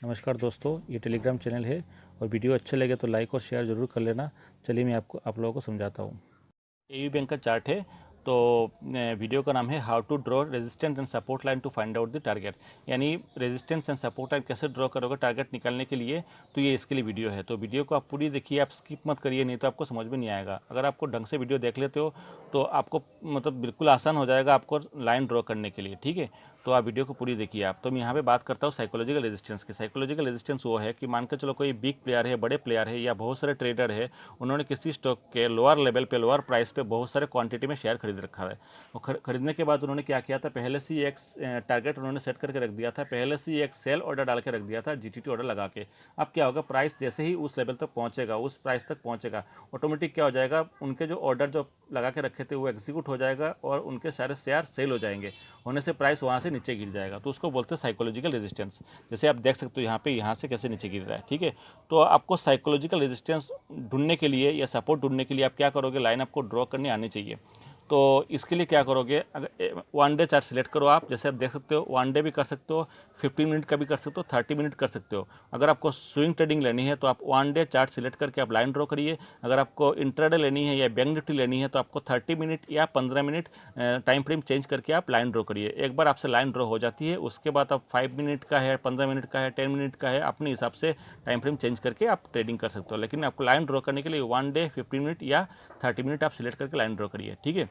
नमस्कार दोस्तों, ये टेलीग्राम चैनल है और वीडियो अच्छे लगे तो लाइक और शेयर ज़रूर कर लेना। चलिए मैं आप लोगों को समझाता हूँ। एयू बैंक का चार्ट है। तो वीडियो का नाम है how to draw resistance and support line to find out the target, यानी रेजिस्टेंस एंड सपोर्ट लाइन कैसे ड्रॉ करोगे टारगेट निकालने के लिए। तो ये इसके लिए वीडियो है। तो वीडियो को आप पूरी देखिए, आप स्किप मत करिए, नहीं तो आपको समझ में नहीं आएगा। अगर आपको ढंग से वीडियो देख लेते हो तो आपको मतलब बिल्कुल आसान हो जाएगा आपको लाइन ड्रॉ करने के लिए। ठीक है, तो आप वीडियो को पूरी देखिए आप। तो मैं यहाँ पे बात करता हूँ साइकोलॉजिकल रेजिस्टेंस की। साइकोलॉजिकल रेजिस्टेंस वो है कि मान के चलो कोई बिग प्लेयर है, बड़े प्लेयर है या बहुत सारे ट्रेडर है, उन्होंने किसी स्टॉक के लोअर लेवल पे, लोअर प्राइस पे बहुत सारे क्वांटिटी में शेयर खरीद रखा है। और खरीदने के बाद उन्होंने क्या किया था, पहले से ही एक टारगेट उन्होंने सेट करके रख दिया था, पहले से ही एक सेल ऑर्डर डाल के रख दिया था, जीटीटी ऑर्डर लगा के। अब क्या होगा, प्राइस जैसे ही उस लेवल तक पहुंचेगा, उस प्राइस तक पहुंचेगा, ऑटोमेटिक क्या हो जाएगा, उनके जो ऑर्डर जो लगा के रखे थे वो एग्जीक्यूट हो जाएगा और उनके सारे शेयर सेल हो जाएंगे। होने से प्राइस वहाँ से नीचे गिर जाएगा। तो उसको बोलते हैं साइकोलॉजिकल रेजिस्टेंस। जैसे आप देख सकते हो यहाँ पे, यहाँ से कैसे नीचे गिर रहा है। ठीक है, तो आपको साइकोलॉजिकल रेजिस्टेंस ढूंढने के लिए या सपोर्ट ढूंढने के लिए आप क्या करोगे, लाइन आपको ड्रॉ करनी आनी चाहिए। तो इसके लिए क्या करोगे, अगर वन डे चार्ट सिलेक्ट करो आप, जैसे आप देख सकते हो वन डे भी कर सकते हो, 15 मिनट का भी कर सकते हो, 30 मिनट कर सकते हो। अगर आपको स्विंग ट्रेडिंग लेनी है तो आप वन डे चार्ट सिलेक्ट करके आप लाइन ड्रॉ करिए। अगर आपको इंट्राडे लेनी है या बैंक निफ्टी लेनी है तो आपको 30 मिनट या 15 मिनट टाइम फ्रेम चेंज करके आप लाइन ड्रॉ करिए। एक बार आपसे लाइन ड्रॉ हो जाती है, उसके बाद आप 5 मिनट का है, 15 मिनट का है, 10 मिनट का है, अपने हिसाब से टाइम फ्रेम चेंज करके आप ट्रेडिंग कर सकते हो। लेकिन आपको लाइन ड्रॉ करने के लिए वन डे, 15 मिनट या 30 मिनट आप सिलेक्ट करके लाइन ड्रॉ करिए। ठीक है,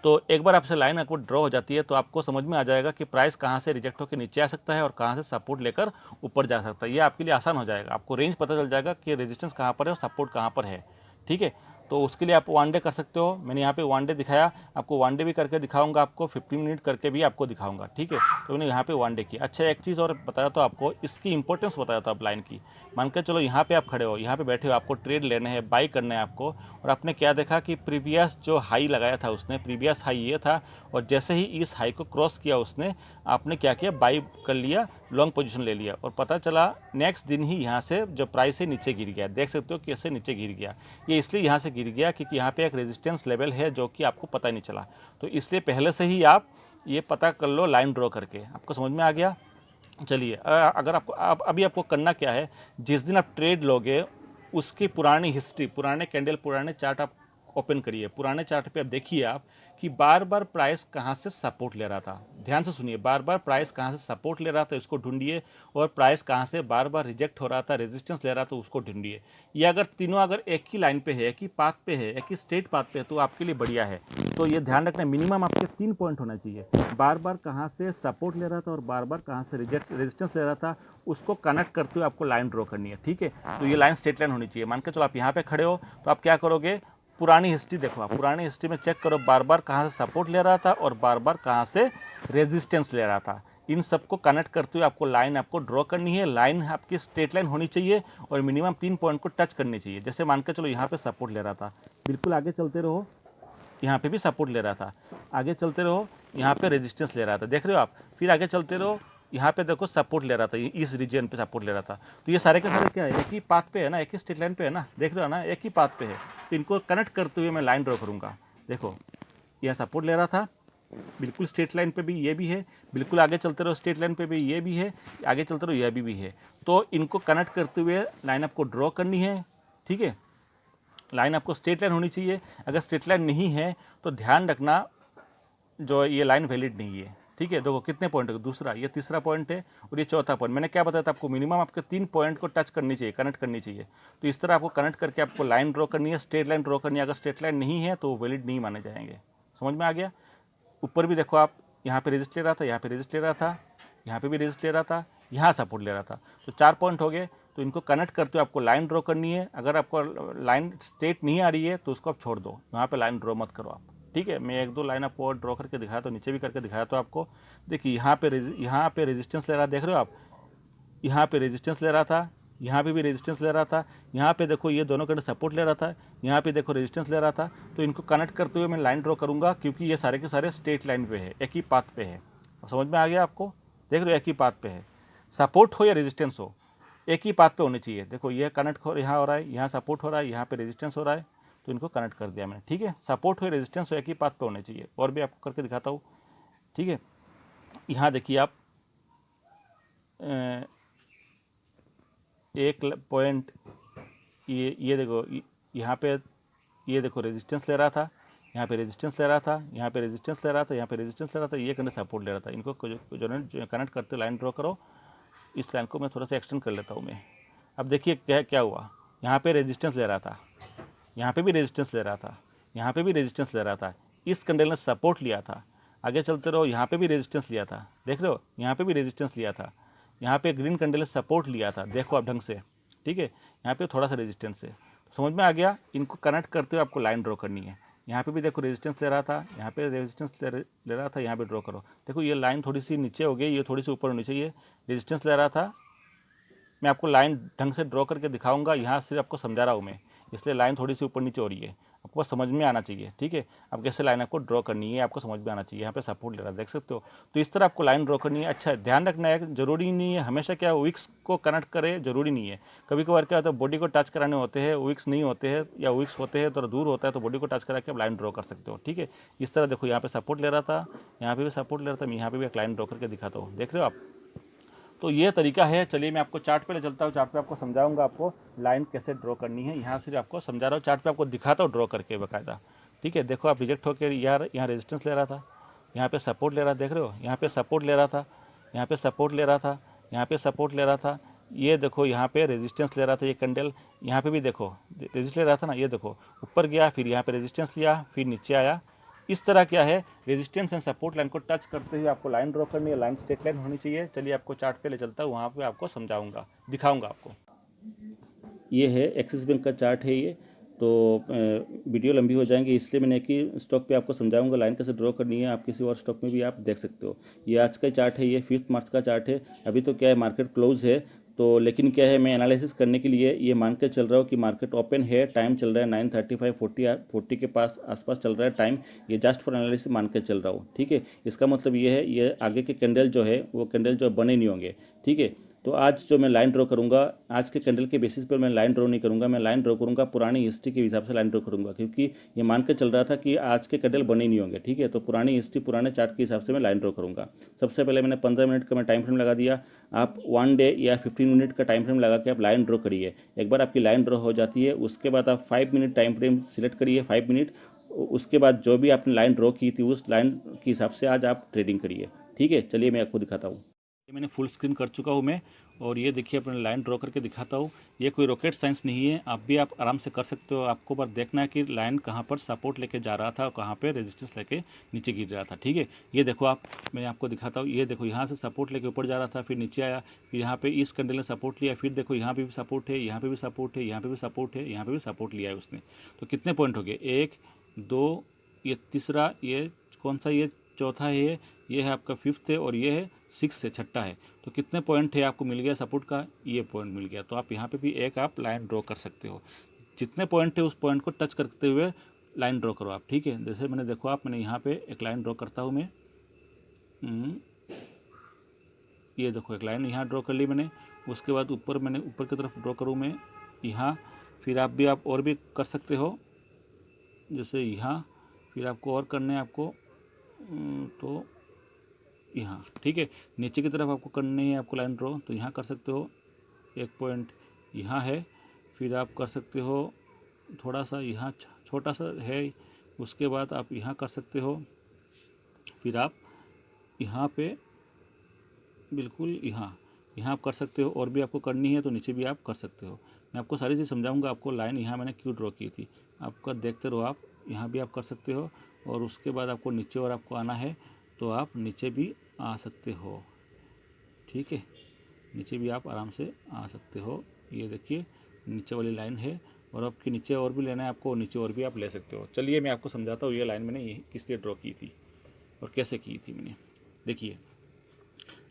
तो एक बार आपसे लाइन आपको ड्रॉ हो जाती है तो आपको समझ में आ जाएगा कि प्राइस कहाँ से रिजेक्ट होकर नीचे आ सकता है और कहाँ से सपोर्ट लेकर ऊपर जा सकता है। ये आपके लिए आसान हो जाएगा, आपको रेंज पता चल जाएगा कि रेजिस्टेंस कहाँ पर है और सपोर्ट कहाँ पर है। ठीक है, तो उसके लिए आप वन डे कर सकते हो। मैंने यहाँ पे वन डे दिखाया, आपको वन डे भी करके दिखाऊंगा, आपको 15 मिनट करके भी आपको दिखाऊंगा। ठीक है, तो मैंने यहाँ पे वन डे किया। अच्छा, एक चीज़ और बताया तो आपको, इसकी इंपॉर्टेंस बताया था आप लाइन की। मान के चलो यहाँ पे आप खड़े हो, यहाँ पे बैठे हो, आपको ट्रेड लेना है, बाई करना है आपको, और आपने क्या देखा कि प्रीवियस जो हाई लगाया था उसने, प्रीवियस हाई ये था, और जैसे ही इस हाई को क्रॉस किया उसने, आपने क्या किया, बाई कर लिया, लॉन्ग पोजीशन ले लिया, और पता चला नेक्स्ट दिन ही यहाँ से जो प्राइस है नीचे गिर गया। देख सकते हो कैसे नीचे गिर गया। ये इसलिए यहाँ से गिर गया क्योंकि यहाँ पे एक रेजिस्टेंस लेवल है जो कि आपको पता नहीं चला। तो इसलिए पहले से ही आप ये पता कर लो लाइन ड्रॉ करके। आपको समझ में आ गया। चलिए, अगर आपको अभी आपको करना क्या है, जिस दिन आप ट्रेड लोगे उसकी पुरानी हिस्ट्री, पुराने कैंडल, पुराने चार्ट आप ओपन करिए। पुराने चार्ट पे आप देखिए आप कि बार बार प्राइस कहाँ से सपोर्ट ले रहा था। ध्यान से सुनिए, बार बार प्राइस कहाँ से सपोर्ट ले रहा था इसको ढूंढिए, और प्राइस कहाँ से बार बार रिजेक्ट हो रहा था, रेजिस्टेंस ले रहा था, उसको ढूंढिए। ये अगर तीनों अगर एक ही लाइन पे है, एक ही पाथ पे है, एक ही स्ट्रेट पाथ पे है तो आपके लिए बढ़िया है। तो ये ध्यान रखना, मिनिमम आपके 3 पॉइंट होना चाहिए। बार बार कहाँ से सपोर्ट ले रहा था और बार बार कहाँ से रेजिस्टेंस ले रहा था, उसको कनेक्ट करते हुए आपको लाइन ड्रॉ करनी है। ठीक है, तो ये लाइन स्ट्रेट लाइन होनी चाहिए। मान के चलो आप यहाँ पे खड़े हो तो आप क्या करोगे, पुरानी हिस्ट्री देखो, आप पुरानी हिस्ट्री में चेक करो बार बार कहाँ से सपोर्ट ले रहा था और बार बार कहाँ से रेजिस्टेंस ले रहा था। इन सबको कनेक्ट करते हुए आपको लाइन आपको ड्रॉ करनी है। लाइन आपकी स्ट्रेट लाइन होनी चाहिए और मिनिमम 3 पॉइंट को टच करनी चाहिए। जैसे मान के चलो यहाँ पे सपोर्ट ले रहा था, बिल्कुल आगे चलते रहो, यहाँ पे भी सपोर्ट ले रहा था, आगे चलते रहो, यहाँ पे रेजिस्टेंस ले रहा था, देख रहे हो आप, फिर आगे चलते रहो, यहाँ पे देखो सपोर्ट ले रहा था, इस रीजन पे सपोर्ट ले रहा था। तो ये सारे के सारे क्या है, एक ही पाथ पे है ना, एक ही स्ट्रेट लाइन पे है ना, देख रहे हो ना, एक ही पाथ पे है। तो इनको कनेक्ट करते हुए मैं लाइन ड्रॉ करूँगा। देखो, यह सपोर्ट ले रहा था, बिल्कुल स्ट्रेट लाइन पे भी ये भी है, बिल्कुल आगे चलते रहो स्ट्रेट लाइन पे भी ये भी है, आगे चलते रहो यह भी है। तो इनको कनेक्ट करते हुए लाइन आपको ड्रॉ करनी है। ठीक है, लाइन आपको स्ट्रेट लाइन होनी चाहिए। अगर स्ट्रेट लाइन नहीं है तो ध्यान रखना, जो ये लाइन वैलिड नहीं है। ठीक है, देखो कितने पॉइंट है, दूसरा, ये तीसरा पॉइंट है और ये चौथा पॉइंट। मैंने क्या बताया था आपको, मिनिमम आपके 3 पॉइंट को टच करनी चाहिए, कनेक्ट करनी चाहिए। तो इस तरह आपको कनेक्ट करके आपको लाइन ड्रॉ करनी है, स्ट्रेट लाइन ड्रॉ करनी है। अगर स्ट्रेट लाइन नहीं है तो वैलिड नहीं माने जाएंगे। समझ में आ गया। ऊपर भी देखो आप, यहाँ पे रेजिस्ट ले रहा था, यहाँ पे रेजिस्ट ले रहा था, यहाँ पे भी रेजिस्ट ले रहा था, यहाँ सपोर्ट ले रहा था। तो 4 पॉइंट हो गए। तो इनको कनेक्ट करते हुए आपको लाइन ड्रॉ करनी है। अगर आपको लाइन स्ट्रेट नहीं आ रही है तो उसको आप छोड़ दो, यहाँ पे लाइन ड्रॉ मत करो आप। ठीक है, मैं एक दो लाइन आपको और ड्रॉ करके दिखाया, तो नीचे भी करके दिखाया तो आपको। देखिए यहाँ पे रेजिस्टेंस ले रहा, देख रहे हो आप, यहाँ पे रेजिस्टेंस ले रहा था, यहाँ पे भी रेजिस्टेंस ले रहा था, यहाँ पे देखो ये दोनों के सपोर्ट ले रहा था, यहाँ पे देखो रेजिस्टेंस ले रहा था। तो इनको कनेक्ट करते हुए मैं लाइन ड्रॉ करूँगा, क्योंकि ये सारे के सारे स्ट्रेट लाइन पे है, एक ही पाथ पे है। समझ में आ गया आपको। देख रहे हो, एक ही पाथ पे है, सपोर्ट हो या रेजिस्टेंस हो, एक ही पाथ पे होनी चाहिए। देखो ये कनेक्ट यहाँ हो रहा है, यहाँ सपोर्ट हो रहा है, यहाँ पे रेजिस्टेंस हो रहा है, तो इनको कनेक्ट कर दिया मैंने। ठीक है, सपोर्ट हो रेजिस्टेंस हो, एक ही पाथ पे होने चाहिए। और भी आपको करके दिखाता हूँ। ठीक है, यहाँ देखिए आप, एक पॉइंट ये देखो यहाँ पे ये देखो रेजिस्टेंस ले रहा था, यहाँ पे रेजिस्टेंस ले रहा था, यहाँ पे रेजिस्टेंस ले रहा था, यहाँ पे रेजिस्टेंस ले रहा था, ये करने सपोर्ट ले रहा था। इनको जो कनेक्ट करते लाइन ड्रॉ करो। इस लाइन को मैं थोड़ा सा एक्सटेंड कर लेता हूँ मैं। अब देखिए क्या हुआ, यहाँ पे रेजिस्टेंस ले रहा था, यहाँ पे भी रेजिस्टेंस ले रहा था, यहाँ पे भी रेजिस्टेंस ले रहा था। इस कैंडल ने सपोर्ट लिया था। आगे चलते रहो, यहाँ पे भी रेजिस्टेंस लिया था, देख रहे हो, यहाँ पे भी रेजिस्टेंस लिया था। यहाँ पे ग्रीन कैंडल ने सपोर्ट लिया था, देखो आप ढंग से, ठीक है। यहाँ पे थोड़ा सा रेजिस्टेंस है, तो समझ में आ गया। इनको कनेक्ट करते हुए आपको लाइन ड्रॉ करनी है। यहाँ पे भी देखो रेजिस्टेंस ले रहा था, यहाँ पे रेजिस्टेंस ले रहा था, यहाँ पे ड्रॉ करो। देखो ये लाइन थोड़ी सी नीचे हो गई, ये थोड़ी सी ऊपर होनी चाहिए। रेजिस्टेंस ले रहा था, मैं आपको लाइन ढंग से ड्रॉ करके दिखाऊंगा, यहाँ सिर्फ आपको समझा रहा हूँ मैं, इसलिए लाइन थोड़ी सी ऊपर नीचे हो रही है, आपको समझ में आना चाहिए, ठीक है। अब कैसे लाइन आपको ड्रॉ करनी है आपको समझ में आना चाहिए। यहाँ पे सपोर्ट ले रहा है, देख सकते हो। तो इस तरह आपको लाइन ड्रॉ करनी है। अच्छा, ध्यान रखना है, जरूरी नहीं है हमेशा क्या विक्स को कनेक्ट करे, जरूरी नहीं है। कभी कभार क्या होता है, बॉडी को टच कराने होते हैं, विक्स नहीं होते हैं, या विक्स होते हैं तो दूर होता है, तो बॉडी को टच करा के आप लाइन ड्रॉ कर सकते हो, ठीक है। इस तरह देखो, यहाँ पे सपोर्ट ले रहा था, यहाँ पे भी सपोर्ट ले रहा था, मैं यहाँ पे भी एक लाइन ड्रॉ करके दिखाता हूँ, देख रहे हो आप। तो ये तरीका है। चलिए मैं आपको चार्ट पे ले चलता हूँ, चार्ट पे आपको समझाऊंगा आपको लाइन कैसे ड्रॉ करनी है। यहाँ से आपको समझा रहा हूँ, चार्ट पे आपको दिखाता हूँ ड्रॉ करके बाकायदा, ठीक है। देखो आप रिजेक्ट होकर यार यहाँ रेजिस्टेंस ले रहा था, यहाँ पे सपोर्ट ले रहा था, देख रहे हो, यहाँ पे सपोर्ट ले रहा था, यहाँ पे सपोर्ट ले रहा था, यहाँ पे सपोर्ट ले रहा था। ये देखो यहाँ पे रेजिस्टेंस ले रहा था, ये कैंडल यहाँ पे भी देखो रेजिस्ट ले रहा था ना, ये देखो ऊपर गया, फिर यहाँ पे रेजिस्टेंस लिया, फिर नीचे आया। इस तरह क्या है, रेजिस्टेंस एंड सपोर्ट लाइन को टच करते हुए आपको लाइन ड्रॉ करनी है, लाइन स्ट्रेट लाइन होनी चाहिए। चलिए आपको चार्ट पे ले चलता हूँ, वहाँ पे आपको समझाऊंगा, दिखाऊंगा आपको। ये है एक्सिस बैंक का चार्ट है ये, तो वीडियो लंबी हो जाएंगी, इसलिए मैंने एक ही स्टॉक पे आपको समझाऊंगा लाइन कैसे ड्रॉ करनी है। आप किसी और स्टॉक में भी आप देख सकते हो। ये आज का चार्ट है, ये 5 मार्च का चार्ट है। अभी तो क्या है, मार्केट क्लोज है, तो लेकिन क्या है, मैं एनालिसिस करने के लिए ये मान के चल रहा हूँ कि मार्केट ओपन है, टाइम चल रहा है 9:35, 40 के आसपास चल रहा है टाइम। ये जस्ट फॉर एनालिसिस मान के चल रहा हूँ, ठीक है। इसका मतलब ये है, ये आगे के कैंडल जो है वो कैंडल जो बने नहीं होंगे, ठीक है। तो आज जो मैं लाइन ड्रॉ करूंगा, आज के कैंडल के बेसिस पर मैं लाइन ड्रॉ नहीं करूंगा, मैं लाइन ड्रॉ करूंगा पुरानी हिस्ट्री के हिसाब से लाइन ड्रॉ करूंगा, क्योंकि ये मान के चल रहा था कि आज के कैंडल बने नहीं होंगे, ठीक है। तो पुरानी हिस्ट्री, पुराने चार्ट के हिसाब से मैं लाइन ड्रॉ करूंगा। सबसे पहले मैंने 15 मिनट का मैं टाइम फ्रेम लगा दिया। आप 1 डे या 15 मिनट का टाइम फ्रेम लगा के आप लाइन ड्रॉ करिए। एक बार आपकी लाइन ड्रॉ हो जाती है, उसके बाद आप 5 मिनट टाइम फ्रेम सिलेक्ट करिए, 5 मिनट। उसके बाद जो भी आपने लाइन ड्रॉ की थी, उस लाइन के हिसाब से आज आप ट्रेडिंग करिए, ठीक है। चलिए मैं आपको दिखाता हूँ। ये मैंने फुल स्क्रीन कर चुका हूँ मैं, और ये देखिए अपने लाइन ड्रॉ करके दिखाता हूँ। ये कोई रॉकेट साइंस नहीं है, आप भी आप आराम से कर सकते हो। आपको बस देखना है कि लाइन कहाँ पर सपोर्ट लेके जा रहा था और कहाँ पे रेजिस्टेंस लेके नीचे गिर रहा था, ठीक है। ये देखो आप, मैं आपको दिखाता हूँ। ये देखो यहाँ से सपोर्ट लेके ऊपर जा रहा था, फिर नीचे आया, फिर यहाँ पे इस कैंडल ने सपोर्ट लिया, फिर देखो यहाँ पे भी सपोर्ट है, यहाँ पे भी सपोर्ट है, यहाँ पे भी सपोर्ट है, यहाँ पे भी सपोर्ट लिया है उसने। तो कितने पॉइंट हो गए, 1 2, ये तीसरा, ये कौन सा, ये चौथा है, ये है आपका 5th है, और ये है 6 है, छठा है। तो कितने पॉइंट है आपको मिल गया सपोर्ट का, ये पॉइंट मिल गया। तो आप यहाँ पे भी एक आप लाइन ड्रॉ कर सकते हो। जितने पॉइंट है उस पॉइंट को टच करते हुए लाइन ड्रॉ करो आप, ठीक है। जैसे मैंने देखो आप, मैंने यहाँ पे एक लाइन ड्रॉ करता हूँ मैं। ये देखो एक लाइन यहाँ ड्रॉ कर ली मैंने। उसके बाद ऊपर मैंने ऊपर की तरफ ड्रॉ करूँ मैं यहाँ। फिर आप और भी कर सकते हो, जैसे यहाँ, फिर आपको और करने हैं आपको, तो यहाँ, ठीक है। नीचे की तरफ आपको करनी है आपको लाइन ड्रॉ, तो यहाँ कर सकते हो। एक पॉइंट यहाँ है, फिर आप कर सकते हो थोड़ा सा यहाँ छोटा सा है। उसके बाद आप यहाँ कर सकते हो, फिर आप यहाँ पे बिल्कुल यहाँ आप कर सकते हो। और भी आपको करनी है तो नीचे भी आप कर सकते हो। मैं आपको सारी चीज़ समझाऊंगा। आपको लाइन यहाँ मैंने क्यों ड्रॉ की थी, आपका देखते रहो आप। यहाँ भी आप कर सकते हो, और उसके बाद आपको नीचे और आपको आना है तो आप नीचे भी आ सकते हो, ठीक है। नीचे भी आप आराम से आ सकते हो। ये देखिए नीचे वाली लाइन है, और आपके नीचे और भी लेना है आपको, नीचे और भी आप ले सकते हो। चलिए मैं आपको समझाता हूँ ये लाइन मैंने ये किस लिए ड्रॉ की थी और कैसे की थी मैंने। देखिए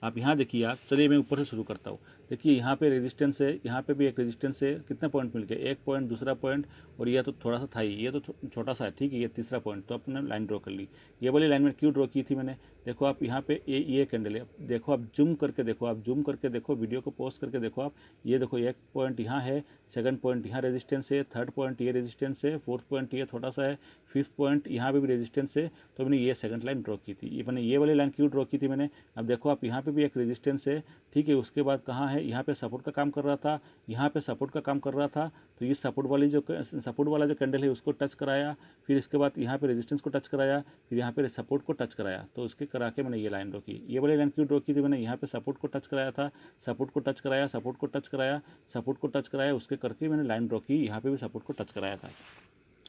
आप यहाँ देखिए आप, चलिए मैं ऊपर से शुरू करता हूँ। देखिए यहाँ पे रेजिस्टेंस है, यहाँ पे भी एक रेजिस्टेंस है। कितने पॉइंट मिल गए, एक पॉइंट, दूसरा पॉइंट, और ये तो थोड़ा सा था ही, ये तो छोटा सा है, ठीक है। ये तीसरा पॉइंट, तो अपने लाइन ड्रॉ कर ली। ये वाली लाइन में क्यों ड्रॉ की थी मैंने, देखो आप यहाँ पे ये कैंडल है, देखो आप जूम करके देखो, आप जूम करके देखो, वीडियो को पॉज करके देखो आप, ये देखो एक पॉइंट यहाँ है, सेकंड पॉइंट यहाँ रेजिस्टेंस है, थर्ड पॉइंट ये रेजिस्टेंस है, फोर्थ पॉइंट ये थोड़ा सा है, फिफ्थ पॉइंट यहाँ पे भी रेजिस्टेंस है। तो मैंने ये सेकंड लाइन ड्रॉ की थी, ये मैंने ये वाली लाइन क्यों ड्रॉ की थी मैंने, अब देखो आप यहाँ पे भी एक रेजिस्टेंस है, ठीक है। उसके बाद कहाँ है, यहाँ पे सपोर्ट का काम कर रहा था, यहाँ पे सपोर्ट का काम कर रहा था, तो ये सपोर्ट वाला जो कैंडल है उसको टच कराया, फिर इसके बाद यहाँ पे रेजिस्टेंस को टच कराया, फिर यहाँ पे सपोर्ट को टच कराया, तो उसके करा के मैंने ये लाइन ड्रॉ की। ये वाली लाइन क्यों ड्रॉ की थी मैंने, यहाँ पे सपोर्ट को टच कराया था, सपोर्ट को टच कराया, सपोर्ट को टच कराया, सपोर्ट को टच कराया, उसके करके मैंने लाइन ड्रॉ की, यहाँ पे भी सपोर्ट को टच कराया था।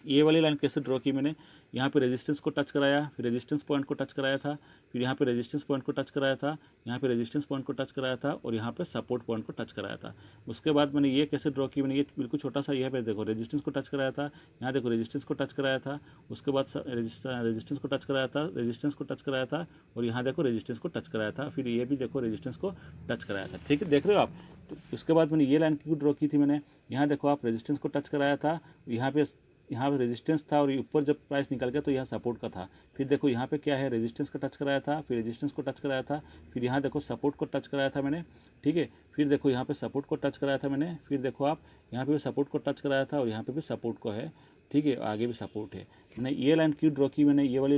ये वाली लाइन कैसे ड्रॉ की मैंने, यहाँ पे रेजिस्टेंस को टच कराया, फिर रेजिस्टेंस पॉइंट को टच कराया था, फिर यहाँ पे रेजिस्टेंस पॉइंट को टच कराया था, यहाँ पे रेजिस्टेंस पॉइंट को टच कराया था, और यहाँ पे सपोर्ट पॉइंट को टच कराया था। उसके बाद मैंने ये कैसे ड्रॉ की मैंने, ये बिल्कुल छोटा सा, यहाँ पे देखो रेजिस्टेंस को टच कराया था, यहाँ देखो रेजिस्टेंस को टच कराया था, उसके बाद रेजिस्टेंस को टच कराया था, रेजिस्टेंस को टच कराया था, और यहाँ देखो रेजिस्टेंस को टच कराया था, फिर ये भी देखो रेजिस्टेंस को टच कराया था, ठीक है, देख रहे हो आप। तो उसके बाद मैंने ये लाइन क्यों ड्रॉ की थी मैंने, यहाँ देखो आप रेजिस्टेंस को टच कराया था, यहाँ पे रेजिस्टेंस था, और ऊपर जब प्राइस निकल गया तो यहाँ सपोर्ट का था, फिर देखो यहाँ पे क्या है, रेजिस्टेंस का टच कराया था, फिर रेजिस्टेंस को टच कराया था, फिर यहाँ देखो सपोर्ट को टच कराया था मैंने, ठीक है, फिर देखो यहाँ पे सपोर्ट को टच कराया था मैंने, फिर देखो आप यहाँ पे भी सपोर्ट को टच कराया था, और यहाँ पे भी सपोर्ट को है, ठीक है, आगे भी सपोर्ट है। मैंने ये लाइन क्यों ड्रॉ की मैंने, ये वाली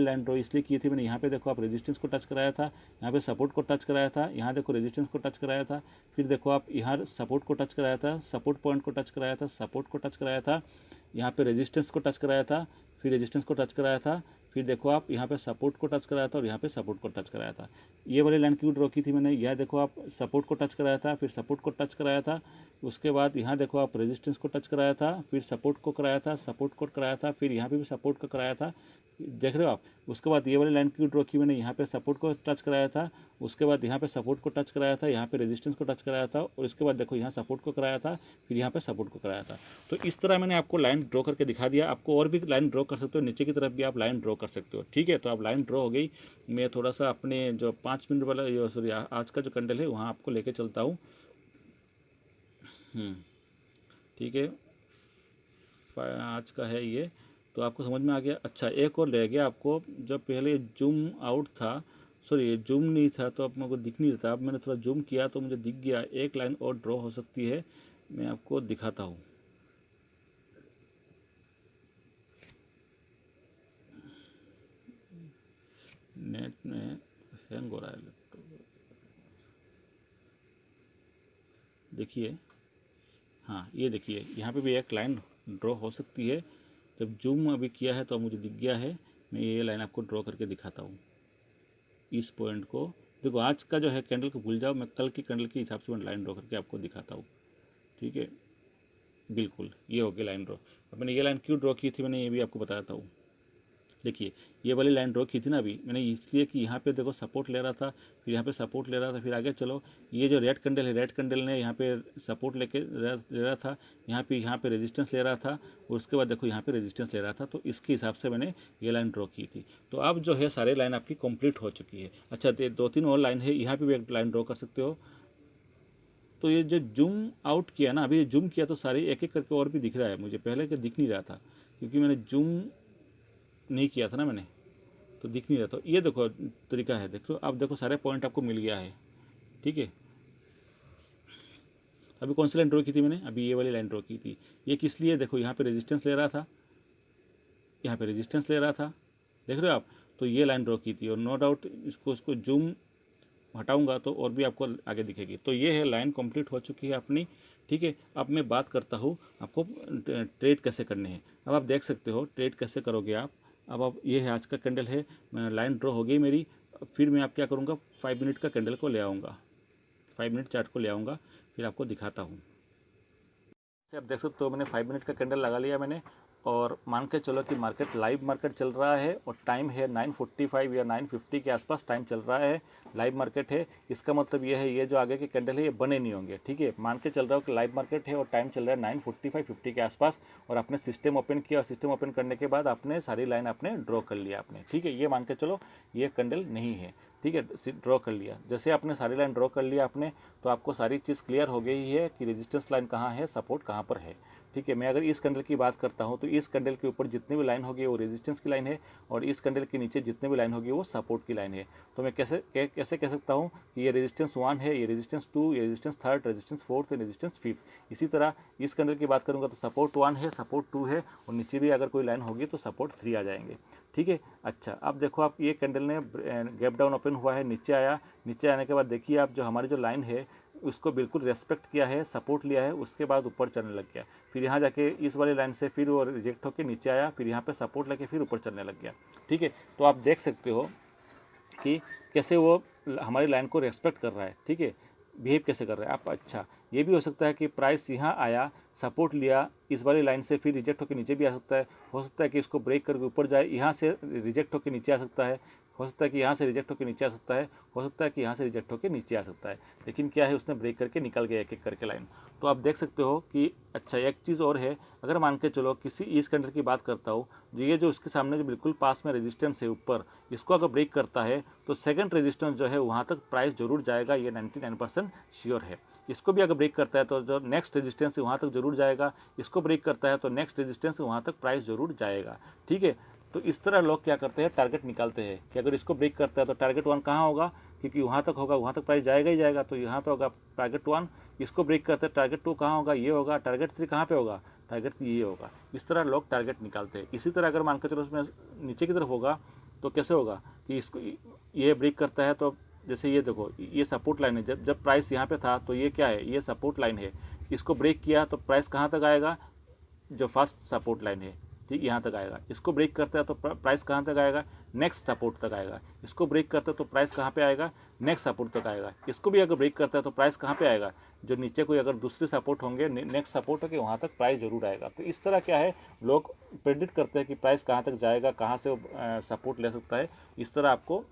लाइन ड्रॉ इसलिए की थी मैंने, यहाँ पे देखो आप रेजिस्टेंस को टच कराया था, यहाँ पे सपोर्ट को टच कराया था, यहाँ देखो रेजिस्टेंस को टच कराया था, फिर देखो आप यहाँ सपोर्ट को टच कराया था, सपोर्ट पॉइंट को टच कराया था, सपोर्ट को टच कराया था, यहाँ पे रेजिस्टेंस को टच कराया था, फिर रेजिस्टेंस को टच कराया था, फिर देखो आप यहाँ पे सपोर्ट को टच कराया था, और यहाँ पे सपोर्ट को टच कराया था। ये वाली लाइन क्यों ड्रॉ की थी मैंने, यह देखो आप सपोर्ट को टच कराया था, फिर सपोर्ट को टच कराया था, उसके बाद यहाँ देखो आप रेजिस्टेंस को टच कराया था, फिर सपोर्ट को कराया था, सपोर्ट को कराया था, फिर यहाँ पे भी सपोर्ट को कराया था, देख रहे हो आप। उसके बाद ये वाली लाइन क्यों ड्रॉ की मैंने, यहाँ पे सपोर्ट को टच कराया था, उसके बाद यहाँ पे सपोर्ट को टच कराया था, यहाँ पे रेजिस्टेंस को टच कराया था, और उसके बाद देखो यहाँ सपोर्ट को कराया था, फिर यहाँ पे सपोर्ट को कराया था। तो इस तरह मैंने आपको लाइन ड्रॉ करके दिखा दिया, आपको और भी लाइन ड्रॉ कर सकते हो, नीचे की तरफ भी आप लाइन ड्रॉ कर सकते हो, ठीक है। तो आप लाइन ड्रॉ हो गई, मैं थोड़ा सा अपने जो 5 मिनट वाला सॉरी आज का जो कैंडल है वहाँ आपको लेके चलता हूँ, ठीक है, आज का है ये, तो आपको समझ में आ गया। अच्छा, एक और रह गया आपको, जब पहले जूम आउट था, सॉरी जूम नहीं था तो आप मेरे को दिख नहीं रहा था, अब मैंने थोड़ा जूम किया तो मुझे दिख गया, एक लाइन और ड्रॉ हो सकती है, मैं आपको दिखाता हूँ। नेट में हैंग हो रहा है लैपटॉप, देखिए, हाँ ये देखिए, यहाँ पे भी एक लाइन ड्रॉ हो सकती है, जब जूम अभी किया है तो मुझे दिख गया है, मैं ये लाइन आपको ड्रॉ करके दिखाता हूँ। इस पॉइंट को देखो, आज का जो है कैंडल को भूल जाओ, मैं कल की कैंडल के हिसाब से मैं लाइन ड्रॉ करके आपको दिखाता हूँ, ठीक है, बिल्कुल ये हो गया लाइन ड्रॉ। अब मैंने ये लाइन क्यों ड्रॉ की थी मैंने ये भी आपको बताता हूँ। देखिए, ये वाली लाइन ड्रॉ की थी ना अभी मैंने, इसलिए कि यहाँ पे देखो सपोर्ट ले रहा था, फिर यहाँ पे सपोर्ट ले रहा था, फिर आगे चलो, ये जो रेड कैंडल है, रेड कैंडल ने यहाँ पे सपोर्ट ले रहा था, यहाँ पे रेजिस्टेंस ले रहा था, और उसके बाद देखो यहाँ पे रेजिस्टेंस ले रहा था, तो इसके हिसाब से मैंने ये लाइन ड्रॉ की थी। तो अब जो है सारी लाइन आपकी कंप्लीट हो चुकी है। अच्छा, 2-3 और लाइन है, यहाँ पर भी एक लाइन ड्रॉ कर सकते हो। तो ये जो जूम आउट किया ना, अभी ये जूम किया तो सारे एक एक करके और भी दिख रहा है मुझे, पहले के दिख नहीं रहा था क्योंकि मैंने जूम नहीं किया था ना मैंने, तो दिख नहीं रहा। तो ये देखो तरीका है, देखो अब देखो सारे पॉइंट आपको मिल गया है, ठीक है। अभी कौन सी लाइन ड्रॉ की थी मैंने, अभी ये वाली लाइन ड्रॉ की थी, ये किस लिए, देखो यहाँ पे रेजिस्टेंस ले रहा था, यहाँ पे रेजिस्टेंस ले रहा था, देख रहे हो आप, तो ये लाइन ड्रॉ की थी, और नो डाउट इसको जूम हटाऊंगा तो और भी आपको आगे दिखेगी। तो ये है लाइन कंप्लीट हो चुकी है अपनी, ठीक है। अब मैं बात करता हूँ आपको ट्रेड कैसे करने हैं। अब आप देख सकते हो ट्रेड कैसे करोगे आप। अब ये है आज का कैंडल है, लाइन ड्रॉ हो गई मेरी, फिर मैं आप क्या करूँगा, 5 मिनट का कैंडल को ले आऊँगा, 5 मिनट चार्ट को ले आऊँगा, फिर आपको दिखाता हूँ। आप देख सकते हो मैंने 5 मिनट का कैंडल लगा लिया मैंने, और मान के चलो कि मार्केट लाइव मार्केट चल रहा है, और टाइम है 9:45 या 9:50 के आसपास टाइम चल रहा है, लाइव मार्केट है। इसका मतलब ये है, ये जो आगे के कैंडल है ये बने नहीं होंगे, ठीक है। मान के चल रहा हो कि लाइव मार्केट है और टाइम चल रहा है 9:45-50 के आसपास, और आपने सिस्टम ओपन किया, और सिस्टम ओपन करने के बाद आपने सारी लाइन आपने ड्रॉ कर लिया आपने, ठीक है। ये मान के चलो ये कैंडल नहीं है, ठीक है, ड्रॉ कर लिया। जैसे आपने सारी लाइन ड्रॉ कर लिया आपने, तो आपको सारी चीज़ क्लियर हो गई है कि रेजिस्टेंस लाइन कहाँ है, सपोर्ट कहाँ पर है, ठीक है। मैं अगर इस कैंडल की बात करता हूँ तो इस कैंडल के ऊपर जितनी भी लाइन होगी वो रेजिस्टेंस की लाइन है और इस कैंडल के नीचे जितनी भी लाइन होगी वो सपोर्ट की लाइन है। तो मैं कैसे कह सकता हूँ कि ये रेजिस्टेंस 1 है, ये रेजिस्टेंस 2, ये रेजिस्टेंस 3, रेजिस्टेंस 4 और रेजिस्टेंस 5। इसी तरह इस कैंडल की बात करूँगा तो सपोर्ट 1 है, सपोर्ट 2 है और नीचे भी अगर कोई लाइन होगी तो सपोर्ट 3 आ जाएंगे। ठीक है। अच्छा, अब देखो आप ये कैंडल ने गैप डाउन ओपन हुआ है, नीचे आया, नीचे आने के बाद देखिए आप जो हमारी जो लाइन है उसको बिल्कुल रेस्पेक्ट किया है, सपोर्ट लिया है, उसके बाद ऊपर चलने लग गया। फिर यहाँ जाके इस वाली लाइन से फिर वो रिजेक्ट होकर नीचे आया, फिर यहाँ पे सपोर्ट लेके फिर ऊपर चलने लग गया। ठीक है। तो आप देख सकते हो कि कैसे वो हमारी लाइन को रेस्पेक्ट कर रहा है। ठीक है, बिहेव कैसे कर रहा है आप। अच्छा, ये भी हो सकता है कि प्राइस यहाँ आया, सपोर्ट लिया इस वाली लाइन से, फिर रिजेक्ट होकर नीचे भी आ सकता है। हो सकता है कि इसको ब्रेक करके ऊपर जाए, यहाँ से रिजेक्ट होकर नीचे आ सकता है। हो सकता है कि यहाँ से रिजेक्ट होकर नीचे आ सकता है, हो सकता है कि यहाँ से रिजेक्ट होकर नीचे आ सकता है। लेकिन क्या है, उसने ब्रेक करके निकल गया एक एक करके लाइन। तो आप देख सकते हो कि अच्छा एक चीज़ और है, अगर मान के चलो किसी इस कैंडल की बात करता हूँ, ये जो उसके सामने जो बिल्कुल पास में रेजिस्टेंस है ऊपर, इसको अगर ब्रेक करता है तो सेकंड रेजिस्टेंस जो है वहाँ तक प्राइस जरूर जाएगा, ये 99% श्योर है। इसको भी अगर ब्रेक करता है तो जो नेक्स्ट रेजिस्टेंस है वहाँ तक जरूर जाएगा, इसको ब्रेक करता है तो नेक्स्ट रेजिस्टेंस वहाँ तक प्राइस जरूर जाएगा। ठीक है। तो इस तरह लोग क्या करते हैं, टारगेट निकालते हैं कि अगर इसको ब्रेक करता है तो टारगेट 1 कहाँ होगा, क्योंकि वहाँ तक होगा, वहाँ तक प्राइस जाएगा ही जाएगा, तो यहाँ पे होगा टारगेट 1। इसको ब्रेक करते हैं टारगेट 2 कहाँ होगा, ये होगा। टारगेट 3 कहाँ पे होगा, टारगेट 3 ये होगा। इस तरह लोग टारगेट निकालते हैं। इसी तरह अगर मान के चलो उसमें नीचे की तरफ होगा तो कैसे होगा कि इसको ये ब्रेक करता है तो जैसे ये देखो, ये सपोर्ट लाइन है, जब प्राइस यहाँ पे था तो ये क्या है, ये सपोर्ट लाइन है। इसको ब्रेक किया तो प्राइस कहाँ तक आएगा, जो फर्स्ट सपोर्ट लाइन है, ठीक, यहाँ तक आएगा। इसको ब्रेक करता है तो प्राइस कहाँ तक आएगा, नेक्स्ट सपोर्ट तक आएगा। इसको ब्रेक करता है तो प्राइस कहाँ पे आएगा, नेक्स्ट सपोर्ट तक आएगा। इसको भी अगर ब्रेक करता है तो प्राइस कहाँ पे आएगा, जो नीचे कोई अगर दूसरे सपोर्ट होंगे, नेक्स्ट सपोर्ट होंगे, वहाँ तक प्राइस जरूर आएगा। तो इस तरह क्या है, लोग प्रेडिक्ट करते हैं कि प्राइस कहाँ तक जाएगा, कहाँ से सपोर्ट ले सकता है। इस तरह आपको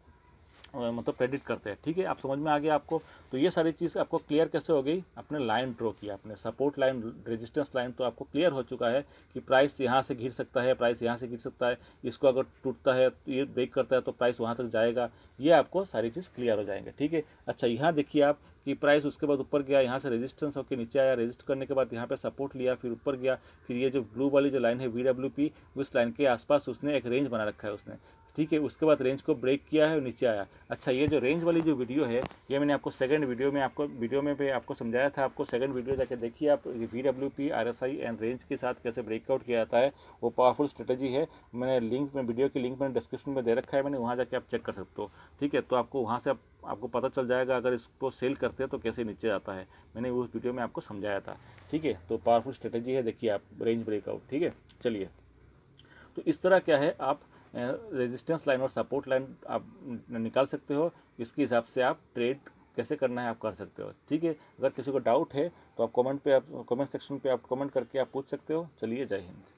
मतलब प्रेडिक्ट करते हैं। ठीक है, आप समझ में आ गया आपको। तो ये सारी चीज़ आपको क्लियर कैसे हो गई, आपने लाइन ड्रॉ किया, आपने सपोर्ट लाइन, रेजिस्टेंस लाइन, तो आपको क्लियर हो चुका है कि प्राइस यहाँ से गिर सकता है, प्राइस यहाँ से गिर सकता है। इसको अगर टूटता है, ये ब्रेक करता है तो प्राइस वहाँ तक जाएगा। ये आपको सारी चीज़ क्लियर हो जाएंगे। ठीक है। अच्छा, यहाँ देखिए आप कि प्राइस उसके बाद ऊपर गया, यहाँ से रेजिस्टेंस होकर नीचे आया, रेजिस्ट करने के बाद यहाँ पे सपोर्ट लिया, फिर ऊपर गया, फिर ये जो ब्लू वाली जो लाइन है VWP, उस लाइन के आसपास उसने एक रेंज बना रखा है उसने। ठीक है, उसके बाद रेंज को ब्रेक किया है और नीचे आया। अच्छा, ये जो रेंज वाली जो वीडियो है, ये मैंने आपको सेकंड वीडियो में भी आपको समझाया था। आपको सेकंड वीडियो जाके देखिए आप, VWP, RSI एंड रेंज के साथ कैसे ब्रेकआउट किया जाता है, वो पावरफुल स्ट्रेटेजी है। मैंने वीडियो की लिंक मैंने डिस्क्रिप्शन में दे रखा है, मैंने वहाँ जाके आप चेक कर सकते हो। ठीक है, तो आपको वहाँ से आपको पता चल जाएगा अगर इसको सेल करते हैं तो कैसे नीचे आता है। मैंने उस वीडियो में आपको समझाया था। ठीक है, तो पावरफुल स्ट्रेटेजी है, देखिए आप, रेंज ब्रेकआउट। ठीक है, चलिए। तो इस तरह क्या है, आप रेजिस्टेंस लाइन और सपोर्ट लाइन आप निकाल सकते हो। इसके हिसाब से आप ट्रेड कैसे करना है आप कर सकते हो। ठीक है, अगर किसी को डाउट है तो आप कमेंट सेक्शन पे आप कमेंट करके आप पूछ सकते हो। चलिए, जय हिंद।